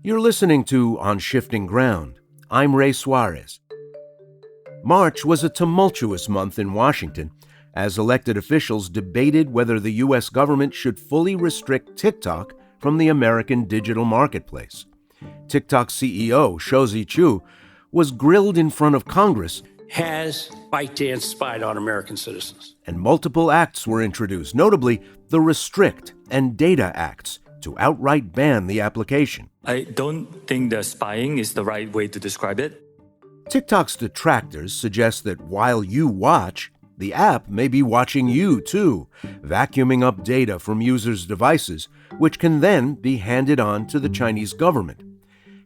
You're listening to On Shifting Ground. I'm Ray Suarez. March was a tumultuous month in Washington as elected officials debated whether the U.S. government should fully restrict TikTok from the American digital marketplace. TikTok CEO Shouzi Chu was grilled in front of Congress. Has ByteDance spied on American citizens? And multiple acts were introduced, notably the Restrict and Data Acts, to outright ban the application. I don't think that spying is the right way to describe it. TikTok's detractors suggest that while you watch, the app may be watching you too, vacuuming up data from users' devices, which can then be handed on to the Chinese government.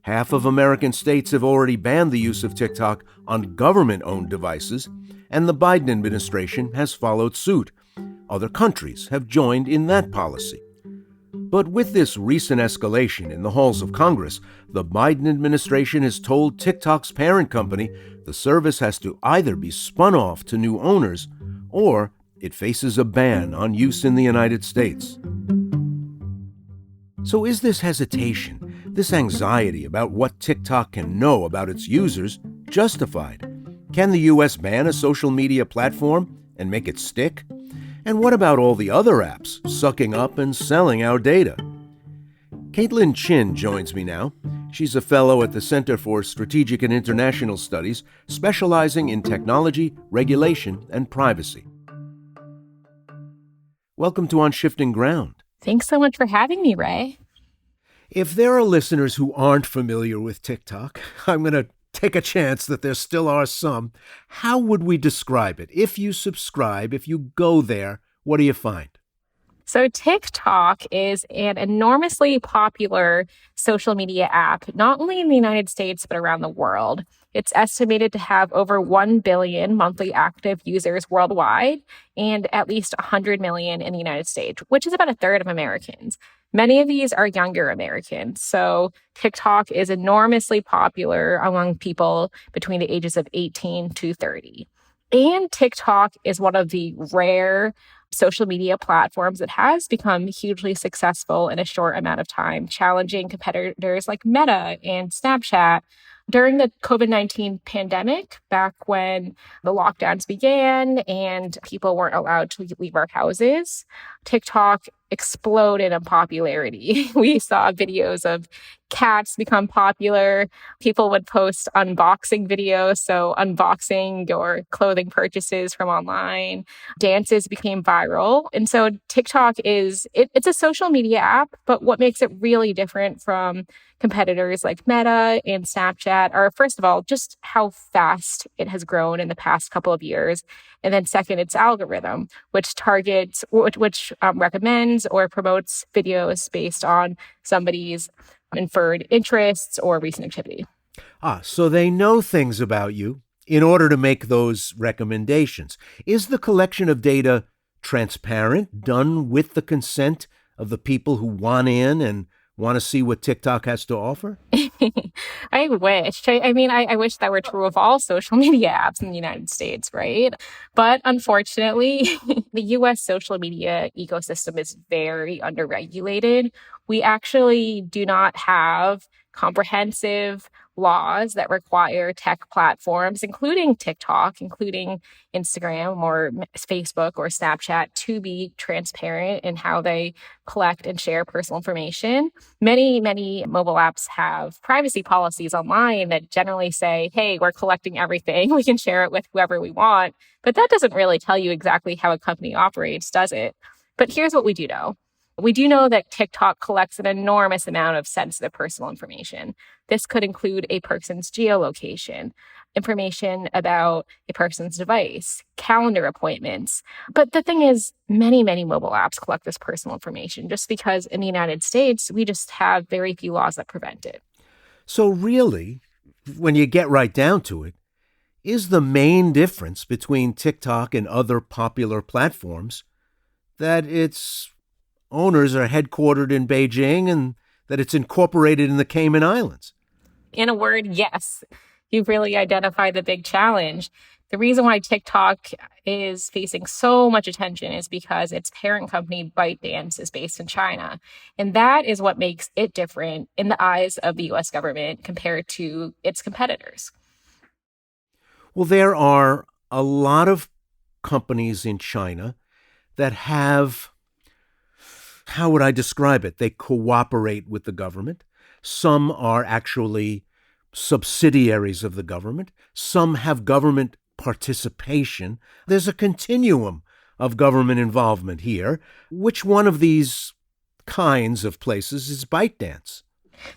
Half of American states have already banned the use of TikTok on government-owned devices, and the Biden administration has followed suit. Other countries have joined in that policy. But with this recent escalation in the halls of Congress, the Biden administration has told TikTok's parent company the service has to either be spun off to new owners or it faces a ban on use in the United States. So is this hesitation, this anxiety about what TikTok can know about its users, justified? Can the U.S. ban a social media platform and make it stick? And what about all the other apps sucking up and selling our data? Caitlin Chin joins me now. She's a fellow at the Center for Strategic and International Studies, specializing in technology, regulation, and privacy. Welcome to On Shifting Ground. Thanks so much for having me, Ray. If there are listeners who aren't familiar with TikTok, I'm going to take a chance that there still are some. How would we describe it? If you subscribe, if you go there, what do you find? So TikTok is an enormously popular social media app, not only in the United States, but around the world. It's estimated to have over 1 billion monthly active users worldwide and at least 100 million in the United States, which is about a third of Americans. Many of these are younger Americans. So TikTok is enormously popular among people between the ages of 18 to 30. And TikTok is one of the rare social media platforms that has become hugely successful in a short amount of time, challenging competitors like Meta and Snapchat. During the COVID-19 pandemic, back when the lockdowns began and people weren't allowed to leave our houses, TikTok exploded in popularity. We saw videos of cats become popular. People would post unboxing videos, so unboxing or clothing purchases from online. Dances became viral. And so TikTok it's a social media app, but what makes it really different from competitors like Meta and Snapchat are, first of all, just how fast it has grown in the past couple of years. And then second, its algorithm, which recommends or promotes videos based on somebody's inferred interests or recent activity. So they know things about you in order to make those recommendations. Is the collection of data transparent, done with the consent of the people who want in and want to see what TikTok has to offer? I wish. I wish that were true of all social media apps in the United States, right? But unfortunately, the U.S. social media ecosystem is very underregulated. We actually do not have comprehensive laws that require tech platforms, including TikTok, including Instagram or Facebook or Snapchat, to be transparent in how they collect and share personal information. Many mobile apps have privacy policies online that generally say, hey, we're collecting everything. We can share it with whoever we want. But that doesn't really tell you exactly how a company operates, does it? But here's what we do know. We do know that TikTok collects an enormous amount of sensitive personal information. This could include a person's geolocation, information about a person's device, calendar appointments. But the thing is, many mobile apps collect this personal information just because in the United States, we just have very few laws that prevent it. So really, when you get right down to it, is the main difference between TikTok and other popular platforms that its owners are headquartered in Beijing and that it's incorporated in the Cayman Islands? In a word, yes. You've really identified the big challenge. The reason why TikTok is facing so much attention is because its parent company, ByteDance, is based in China. And that is what makes it different in the eyes of the US government compared to its competitors. Well, there are a lot of companies in China that have, how would I describe it? They cooperate with the government. Some are actually subsidiaries of the government. Some have government participation. There's a continuum of government involvement here. Which one of these kinds of places is ByteDance?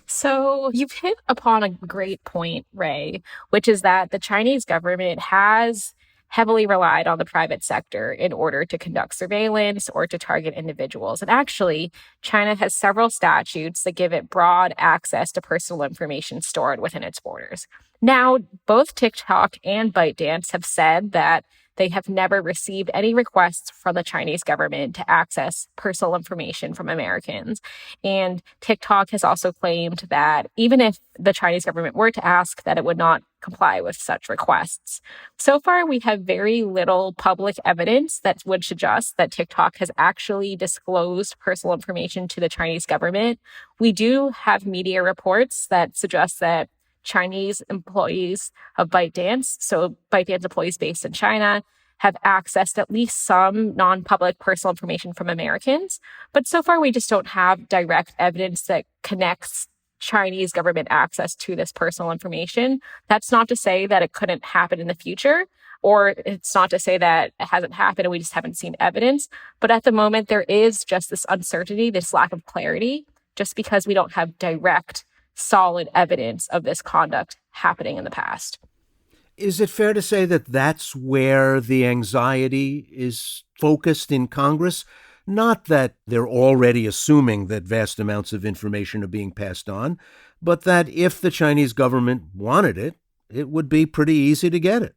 So you've hit upon a great point, Ray, which is that the Chinese government has heavily relied on the private sector in order to conduct surveillance or to target individuals. And actually, China has several statutes that give it broad access to personal information stored within its borders. Now, both TikTok and ByteDance have said that they have never received any requests from the Chinese government to access personal information from Americans. And TikTok has also claimed that even if the Chinese government were to ask, that it would not comply with such requests. So far, we have very little public evidence that would suggest that TikTok has actually disclosed personal information to the Chinese government. We do have media reports that suggest that Chinese employees of ByteDance, so ByteDance employees based in China, have accessed at least some non-public personal information from Americans. But so far, we just don't have direct evidence that connects Chinese government access to this personal information. That's not to say that it couldn't happen in the future, or it's not to say that it hasn't happened and we just haven't seen evidence. But at the moment, there is just this uncertainty, this lack of clarity, just because we don't have direct solid evidence of this conduct happening in the past. Is it fair to say that that's where the anxiety is focused in Congress? Not that they're already assuming that vast amounts of information are being passed on, but that if the Chinese government wanted it, it would be pretty easy to get it.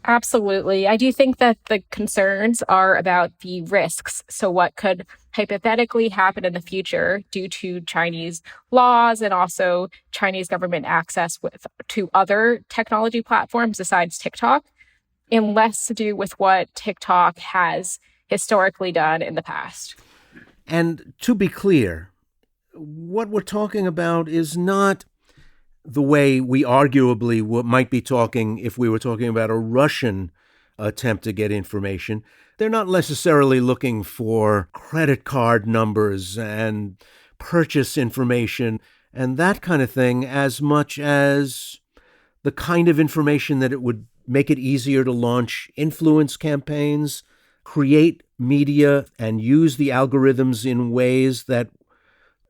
Absolutely. I do think that the concerns are about the risks. So what could hypothetically happen in the future due to Chinese laws and also Chinese government access to other technology platforms besides TikTok, and less to do with what TikTok has historically done in the past. And to be clear, what we're talking about is not the way we arguably might be talking if we were talking about a Russian attempt to get information. They're not necessarily looking for credit card numbers and purchase information and that kind of thing as much as the kind of information that it would make it easier to launch influence campaigns, create media, and use the algorithms in ways that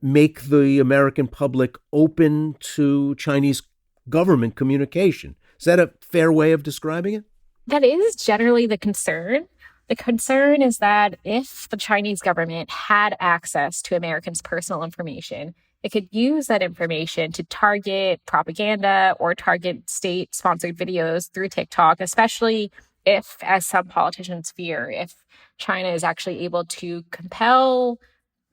make the American public open to Chinese government communication. Is that a fair way of describing it? That is generally the concern. The concern is that if the Chinese government had access to Americans' personal information, it could use that information to target propaganda or target state-sponsored videos through TikTok, especially if, as some politicians fear, if China is actually able to compel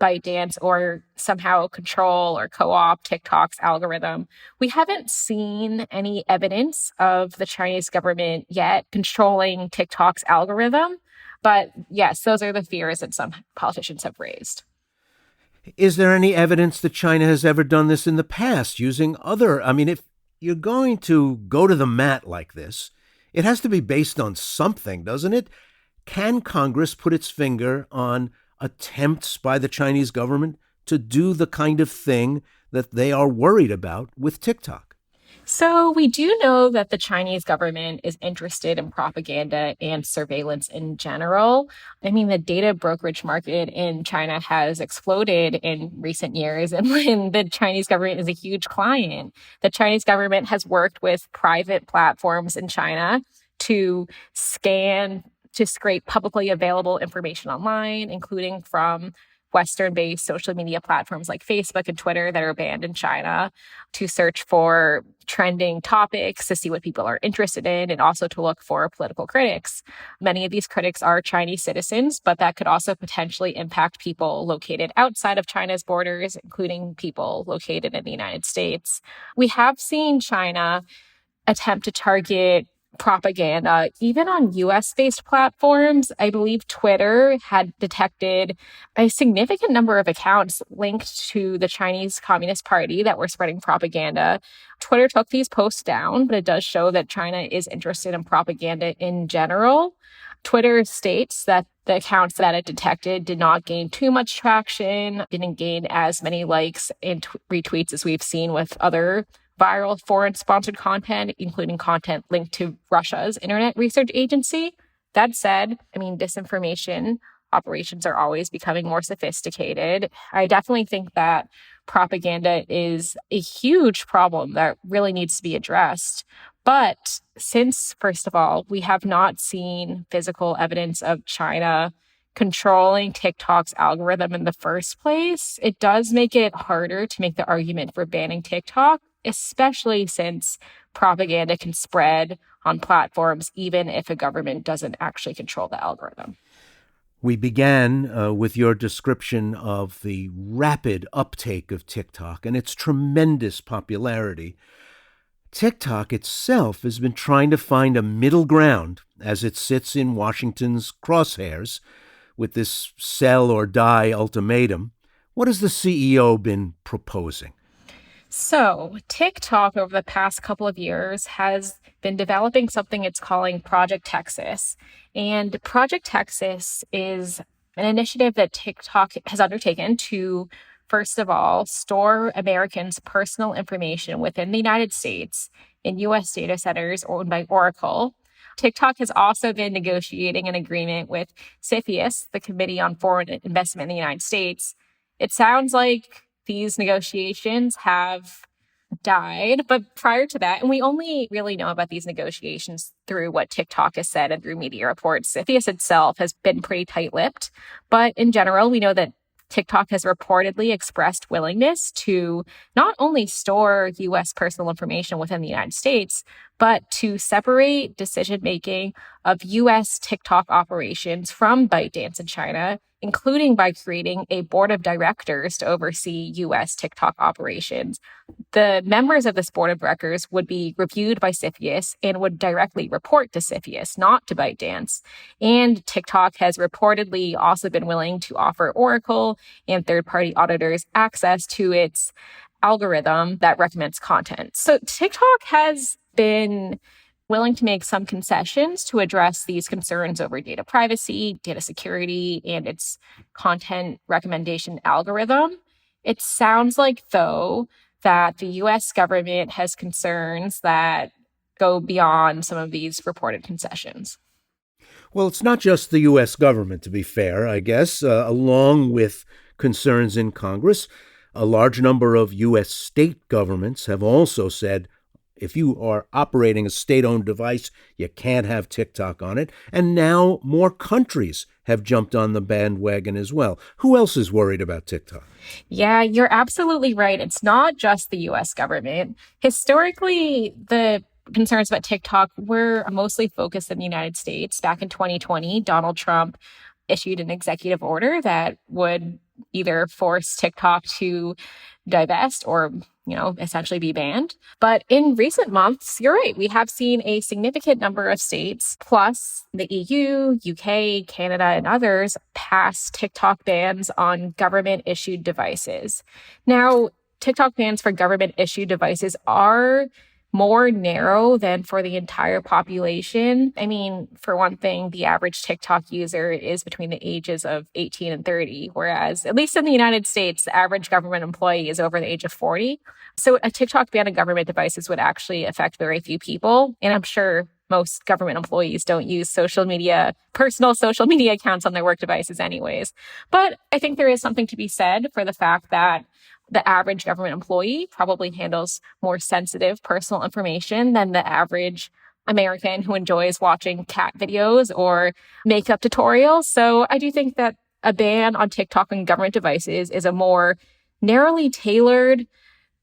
ByteDance or somehow control or co-opt TikTok's algorithm. We haven't seen any evidence of the Chinese government yet controlling TikTok's algorithm. But yes, those are the fears that some politicians have raised. Is there any evidence that China has ever done this in the past using if you're going to go to the mat like this, it has to be based on something, doesn't it? Can Congress put its finger on attempts by the Chinese government to do the kind of thing that they are worried about with TikTok? So we do know that the Chinese government is interested in propaganda and surveillance in general. I mean, the data brokerage market in China has exploded in recent years, and the Chinese government is a huge client. The Chinese government has worked with private platforms in China to scrape publicly available information online, including from Western-based social media platforms like Facebook and Twitter that are banned in China, to search for trending topics, to see what people are interested in, and also to look for political critics. Many of these critics are Chinese citizens, but that could also potentially impact people located outside of China's borders, including people located in the United States. We have seen China attempt to target propaganda, even on US-based platforms. I believe Twitter had detected a significant number of accounts linked to the Chinese Communist Party that were spreading propaganda. Twitter took these posts down, but it does show that China is interested in propaganda in general. Twitter states that the accounts that it detected did not gain too much traction, didn't gain as many likes and retweets as we've seen with other viral foreign-sponsored content, including content linked to Russia's Internet Research Agency. That said, disinformation operations are always becoming more sophisticated. I definitely think that propaganda is a huge problem that really needs to be addressed. But since, first of all, we have not seen physical evidence of China controlling TikTok's algorithm in the first place, it does make it harder to make the argument for banning TikTok, especially since propaganda can spread on platforms even if a government doesn't actually control the algorithm. We began with your description of the rapid uptake of TikTok and its tremendous popularity. TikTok itself has been trying to find a middle ground as it sits in Washington's crosshairs with this sell or die ultimatum. What has the CEO been proposing? So, TikTok over the past couple of years has been developing something it's calling Project Texas. And Project Texas is an initiative that TikTok has undertaken to, first of all, store Americans' personal information within the United States in U.S. data centers owned by Oracle. TikTok has also been negotiating an agreement with CFIUS, the Committee on Foreign Investment in the United States. It sounds like these negotiations have died, but prior to that, and we only really know about these negotiations through what TikTok has said and through media reports, CFIUS itself has been pretty tight-lipped. But in general, we know that TikTok has reportedly expressed willingness to not only store U.S. personal information within the United States, but to separate decision-making of U.S. TikTok operations from ByteDance in China, including by creating a board of directors to oversee U.S. TikTok operations. The members of this board of directors would be reviewed by CFIUS and would directly report to CFIUS, not to ByteDance. And TikTok has reportedly also been willing to offer Oracle and third-party auditors access to its algorithm that recommends content. So TikTok has been willing to make some concessions to address these concerns over data privacy, data security, and its content recommendation algorithm. It sounds like, though, that the U.S. government has concerns that go beyond some of these reported concessions. Well, it's not just the U.S. government, to be fair, I guess. Along with concerns in Congress, a large number of U.S. state governments have also said, if you are operating a state-owned device, you can't have TikTok on it. And now more countries have jumped on the bandwagon as well. Who else is worried about TikTok? Yeah, you're absolutely right. It's not just the U.S. government. Historically, the concerns about TikTok were mostly focused in the United States. Back in 2020, Donald Trump issued an executive order that would either force TikTok to divest or, essentially be banned. But in recent months, you're right, we have seen a significant number of states, plus the EU, UK, Canada, and others, pass TikTok bans on government-issued devices. Now, TikTok bans for government-issued devices are more narrow than for the entire population. For one thing, the average TikTok user is between the ages of 18 and 30, whereas, at least in the United States, the average government employee is over the age of 40. So a TikTok ban on government devices would actually affect very few people. And I'm sure most government employees don't use personal social media accounts on their work devices anyways. But I think there is something to be said for the fact that the average government employee probably handles more sensitive personal information than the average American who enjoys watching cat videos or makeup tutorials. So I do think that a ban on TikTok and government devices is a more narrowly tailored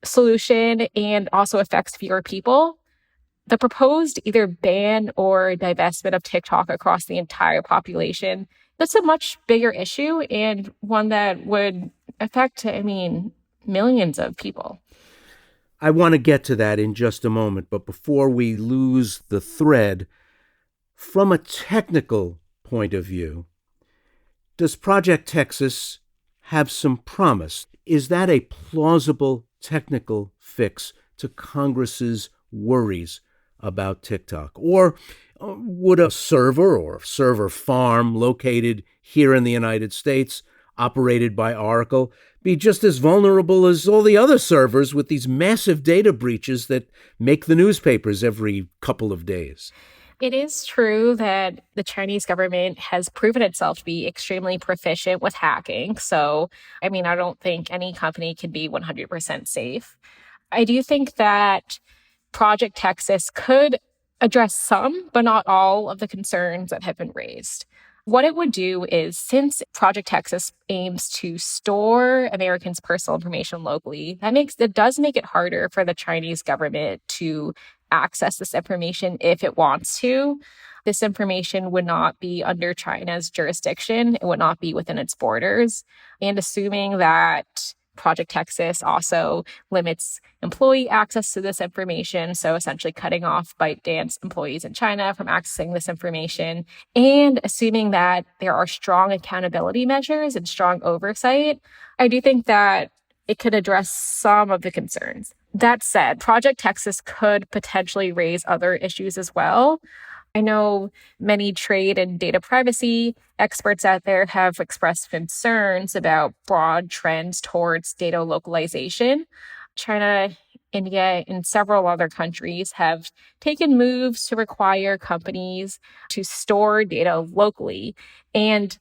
solution and also affects fewer people. The proposed either ban or divestment of TikTok across the entire population, that's a much bigger issue and one that would affect, millions of people. I want to get to that in just a moment, but before we lose the thread, from a technical point of view, does Project Texas have some promise? Is that a plausible technical fix to Congress's worries about TikTok? Or would a server or server farm located here in the United States, operated by Oracle, be just as vulnerable as all the other servers with these massive data breaches that make the newspapers every couple of days? It is true that the Chinese government has proven itself to be extremely proficient with hacking. So, I don't think any company can be 100% safe. I do think that Project Texas could address some, but not all, of the concerns that have been raised. What it would do is, since Project Texas aims to store Americans' personal information locally, it does make it harder for the Chinese government to access this information if it wants to. This information would not be under China's jurisdiction. It would not be within its borders. And assuming that Project Texas also limits employee access to this information, so essentially cutting off ByteDance employees in China from accessing this information, and assuming that there are strong accountability measures and strong oversight, I do think that it could address some of the concerns. That said, Project Texas could potentially raise other issues as well. I know many trade and data privacy experts out there have expressed concerns about broad trends towards data localization. China, India, and several other countries have taken moves to require companies to store data locally. And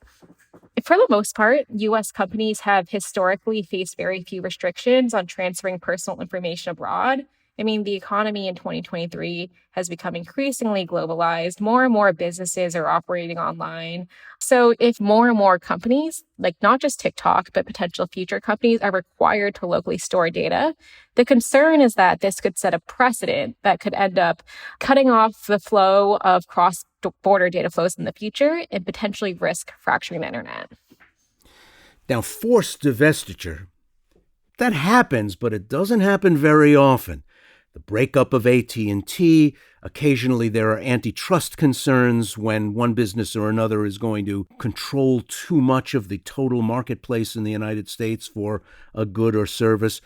for the most part, U.S. companies have historically faced very few restrictions on transferring personal information abroad. The economy in 2023 has become increasingly globalized. More and more businesses are operating online. So if more and more companies, like not just TikTok, but potential future companies, are required to locally store data, the concern is that this could set a precedent that could end up cutting off the flow of cross-border data flows in the future and potentially risk fracturing the internet. Now, forced divestiture, that happens, but it doesn't happen very often. The breakup of AT&T, occasionally there are antitrust concerns when one business or another is going to control too much of the total marketplace in the United States for a good or service.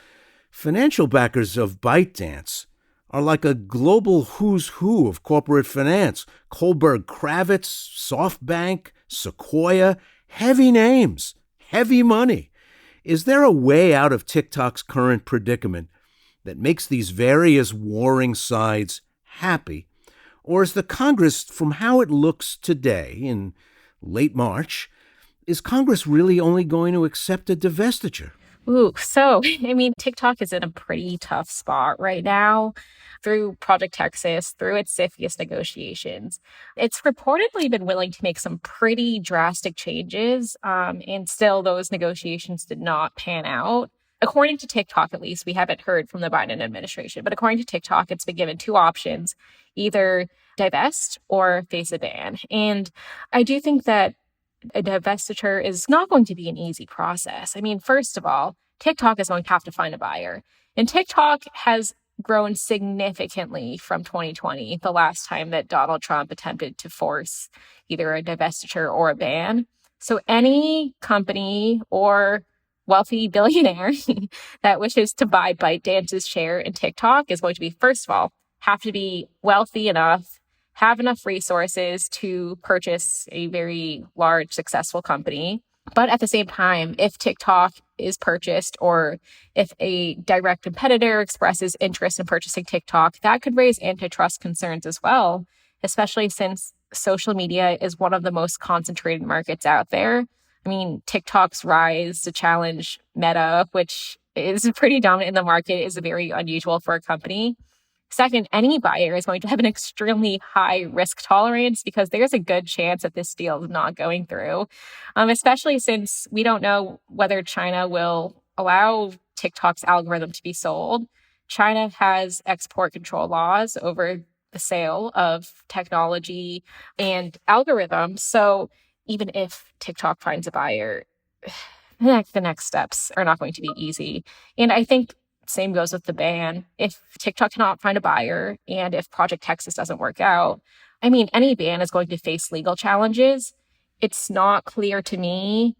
Financial backers of ByteDance are like a global who's who of corporate finance. Kohlberg Kravitz, SoftBank, Sequoia, heavy names, heavy money. Is there a way out of TikTok's current predicament that makes these various warring sides happy? Or is the Congress, from how it looks today in late March, is Congress really only going to accept a divestiture? TikTok is in a pretty tough spot right now through Project Texas, through its CFIUS negotiations. It's reportedly been willing to make some pretty drastic changes, and still those negotiations did not pan out. According to TikTok, at least, we haven't heard from the Biden administration, but according to TikTok, it's been given two options: either divest or face a ban. And I do think that a divestiture is not going to be an easy process. First of all, TikTok is going to have to find a buyer. And TikTok has grown significantly from 2020, the last time that Donald Trump attempted to force either a divestiture or a ban. So any company or wealthy billionaire that wishes to buy ByteDance's share in TikTok is going to be, first of all, have to be wealthy enough, have enough resources to purchase a very large, successful company. But at the same time, if TikTok is purchased or if a direct competitor expresses interest in purchasing TikTok, that could raise antitrust concerns as well, especially since social media is one of the most concentrated markets out there. TikTok's rise to challenge Meta, which is pretty dominant in the market, is very unusual for a company. Second, any buyer is going to have an extremely high risk tolerance because there's a good chance that this deal is not going through, especially since we don't know whether China will allow TikTok's algorithm to be sold. China has export control laws over the sale of technology and algorithms. So even if TikTok finds a buyer, the next steps are not going to be easy. And I think same goes with the ban. If TikTok cannot find a buyer and if Project Texas doesn't work out, I mean, any ban is going to face legal challenges. It's not clear to me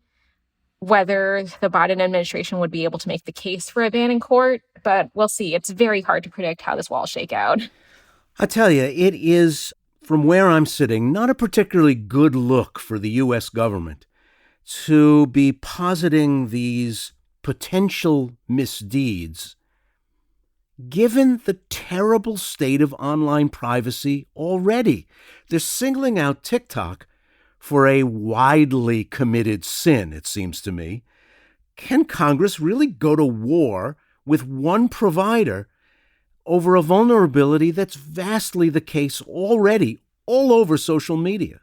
whether the Biden administration would be able to make the case for a ban in court, but we'll see. It's very hard to predict how this will all shake out. I tell you, it is, from where I'm sitting, not a particularly good look for the U.S. government to be positing these potential misdeeds, given the terrible state of online privacy already. They're singling out TikTok for a widely committed sin, it seems to me. Can Congress really go to war with one provider over a vulnerability that's vastly the case already all over social media?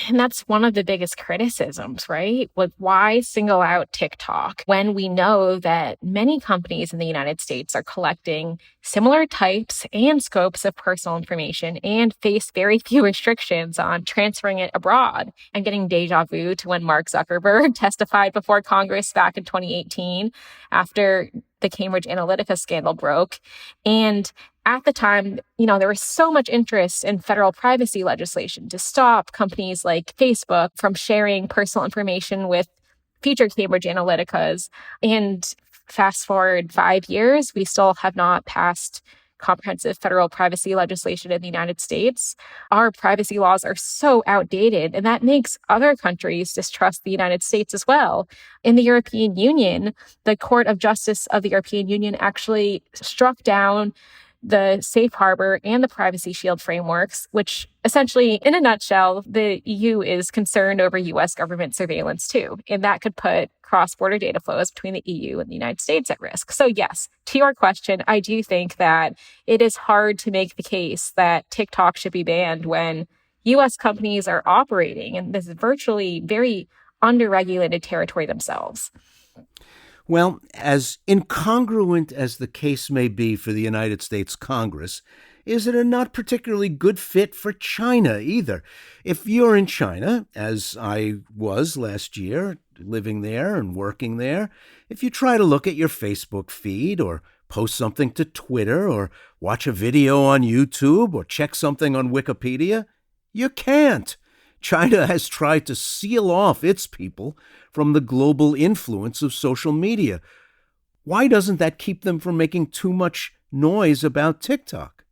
And that's one of the biggest criticisms, right? With why single out TikTok when we know that many companies in the United States are collecting similar types and scopes of personal information and face very few restrictions on transferring it abroad. I'm getting deja vu to when Mark Zuckerberg testified before Congress back in 2018 after the Cambridge Analytica scandal broke. And at the time, there was so much interest in federal privacy legislation to stop companies like Facebook from sharing personal information with future Cambridge Analyticas. And fast forward 5 years, we still have not passed comprehensive federal privacy legislation in the United States. Our privacy laws are so outdated, and that makes other countries distrust the United States as well. In the European Union, the Court of Justice of the European Union actually struck down the Safe Harbor and the Privacy Shield frameworks, which essentially, in a nutshell, the EU is concerned over U.S. government surveillance too. And that could put cross-border data flows between the EU and the United States at risk. So yes, to your question, I do think that it is hard to make the case that TikTok should be banned when U.S. companies are operating in this virtually very underregulated territory themselves. Well, as incongruent as the case may be for the United States Congress, is it a not particularly good fit for China either? If you're in China, as I was last year, living there and working there, if you try to look at your Facebook feed or post something to Twitter or watch a video on YouTube or check something on Wikipedia, you can't. China has tried to seal off its people from the global influence of social media. Why doesn't that keep them from making too much noise about TikTok?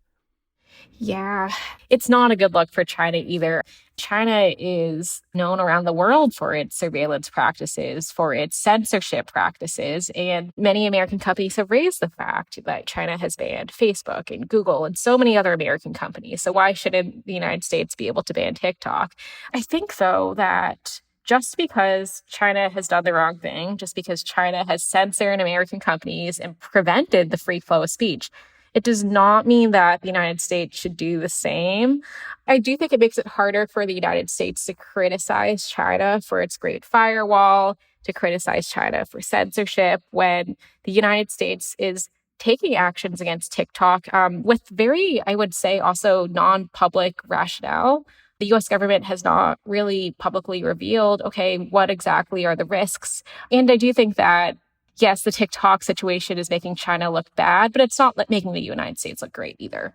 Yeah, it's not a good look for China either. China is known around the world for its surveillance practices, for its censorship practices, and many American companies have raised the fact that China has banned Facebook and Google and so many other American companies. So why shouldn't the United States be able to ban TikTok? I think, though, that just because China has done the wrong thing, just because China has censored American companies and prevented the free flow of speech, it does not mean that the United States should do the same. I do think it makes it harder for the United States to criticize China for its Great Firewall, to criticize China for censorship, when the United States is taking actions against TikTok with very, I would say, also non-public rationale. The U.S. government has not really publicly revealed, okay, what exactly are the risks? And I do think that yes, the TikTok situation is making China look bad, but it's not making the United States look great either.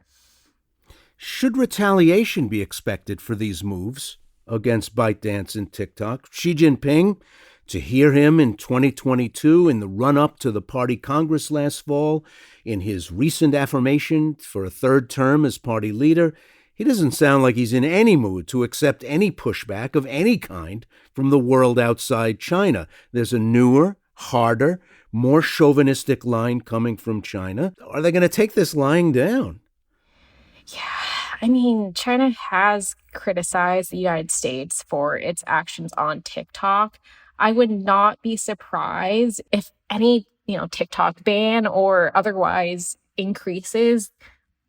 Should retaliation be expected for these moves against ByteDance and TikTok? Xi Jinping, to hear him in 2022 in the run-up to the party Congress last fall, in his recent affirmation for a third term as party leader, he doesn't sound like he's in any mood to accept any pushback of any kind from the world outside China. There's a newer, harder, more chauvinistic line coming from China. Are they going to take this lying down? Yeah, I mean, China has criticized the United States for its actions on TikTok. I would not be surprised if any, TikTok ban or otherwise increases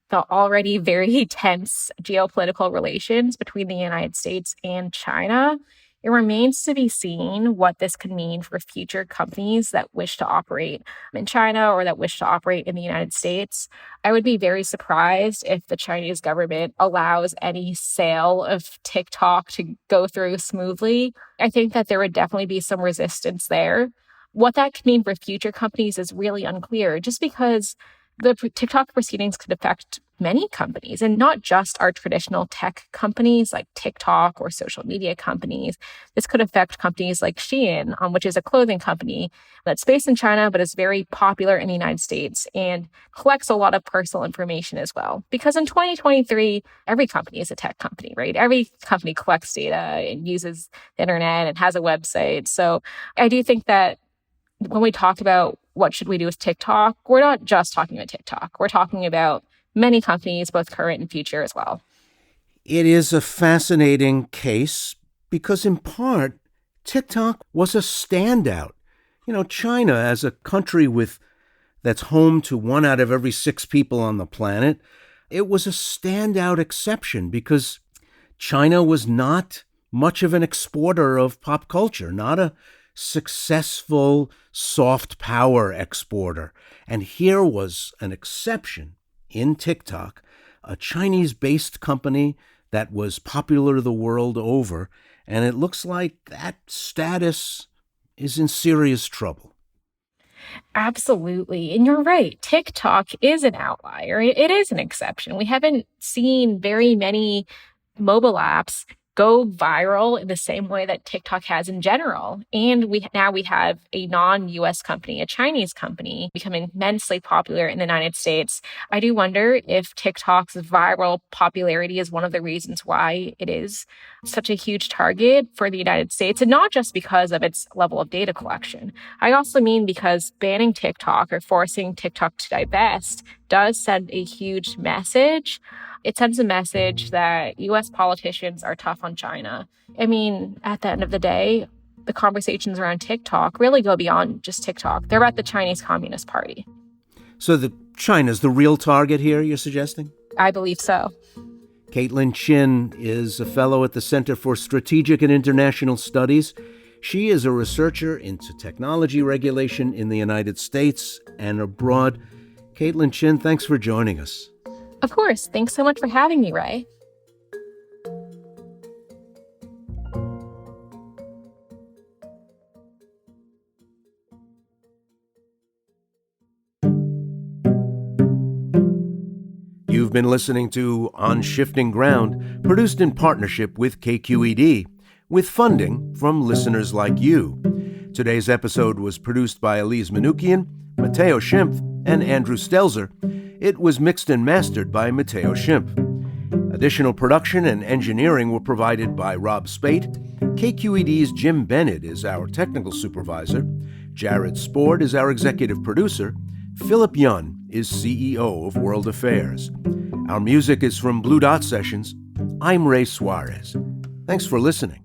the already very tense geopolitical relations between the United States and China. It remains to be seen what this could mean for future companies that wish to operate in China or that wish to operate in the United States. I would be very surprised if the Chinese government allows any sale of TikTok to go through smoothly. I think that there would definitely be some resistance there. What that can mean for future companies is really unclear, just because the TikTok proceedings could affect many companies, and not just our traditional tech companies like TikTok or social media companies. This could affect companies like Shein, which is a clothing company that's based in China, but is very popular in the United States and collects a lot of personal information as well. Because in 2023, every company is a tech company, right? Every company collects data and uses the internet and has a website. So I do think that when we talk about what should we do with TikTok, we're not just talking about TikTok. We're talking about many companies, both current and future as well. It is a fascinating case because, in part, TikTok was a standout. China, as a country that's home to 1 out of every 6 people on the planet, it was a standout exception because China was not much of an exporter of pop culture, not a successful soft power exporter. And here was an exception in TikTok, a Chinese-based company that was popular the world over, and it looks like that status is in serious trouble. Absolutely. And you're right. TikTok is an outlier. It is an exception. We haven't seen very many mobile apps go viral in the same way that TikTok has in general. And we have a non-US company, a Chinese company, becoming immensely popular in the United States. I do wonder if TikTok's viral popularity is one of the reasons why it is such a huge target for the United States, and not just because of its level of data collection. I also mean because banning TikTok or forcing TikTok to divest does send a huge message. It sends a message that U.S. politicians are tough on China. I mean, at the end of the day, the conversations around TikTok really go beyond just TikTok. They're about the Chinese Communist Party. So China's the real target here, you're suggesting? I believe so. Caitlin Chin is a fellow at the Center for Strategic and International Studies. She is a researcher into technology regulation in the United States and abroad. Caitlin Chin, thanks for joining us. Of course. Thanks so much for having me, Ray. You've been listening to On Shifting Ground, produced in partnership with KQED, with funding from listeners like you. Today's episode was produced by Elise Manukian, Matteo Schimpf, and Andrew Stelzer. It was mixed and mastered by Matteo Schimpf. Additional production and engineering were provided by Rob Spate. KQED's Jim Bennett is our technical supervisor. Jared Spord is our executive producer. Philip Yun is CEO of World Affairs. Our music is from Blue Dot Sessions. I'm Ray Suarez. Thanks for listening.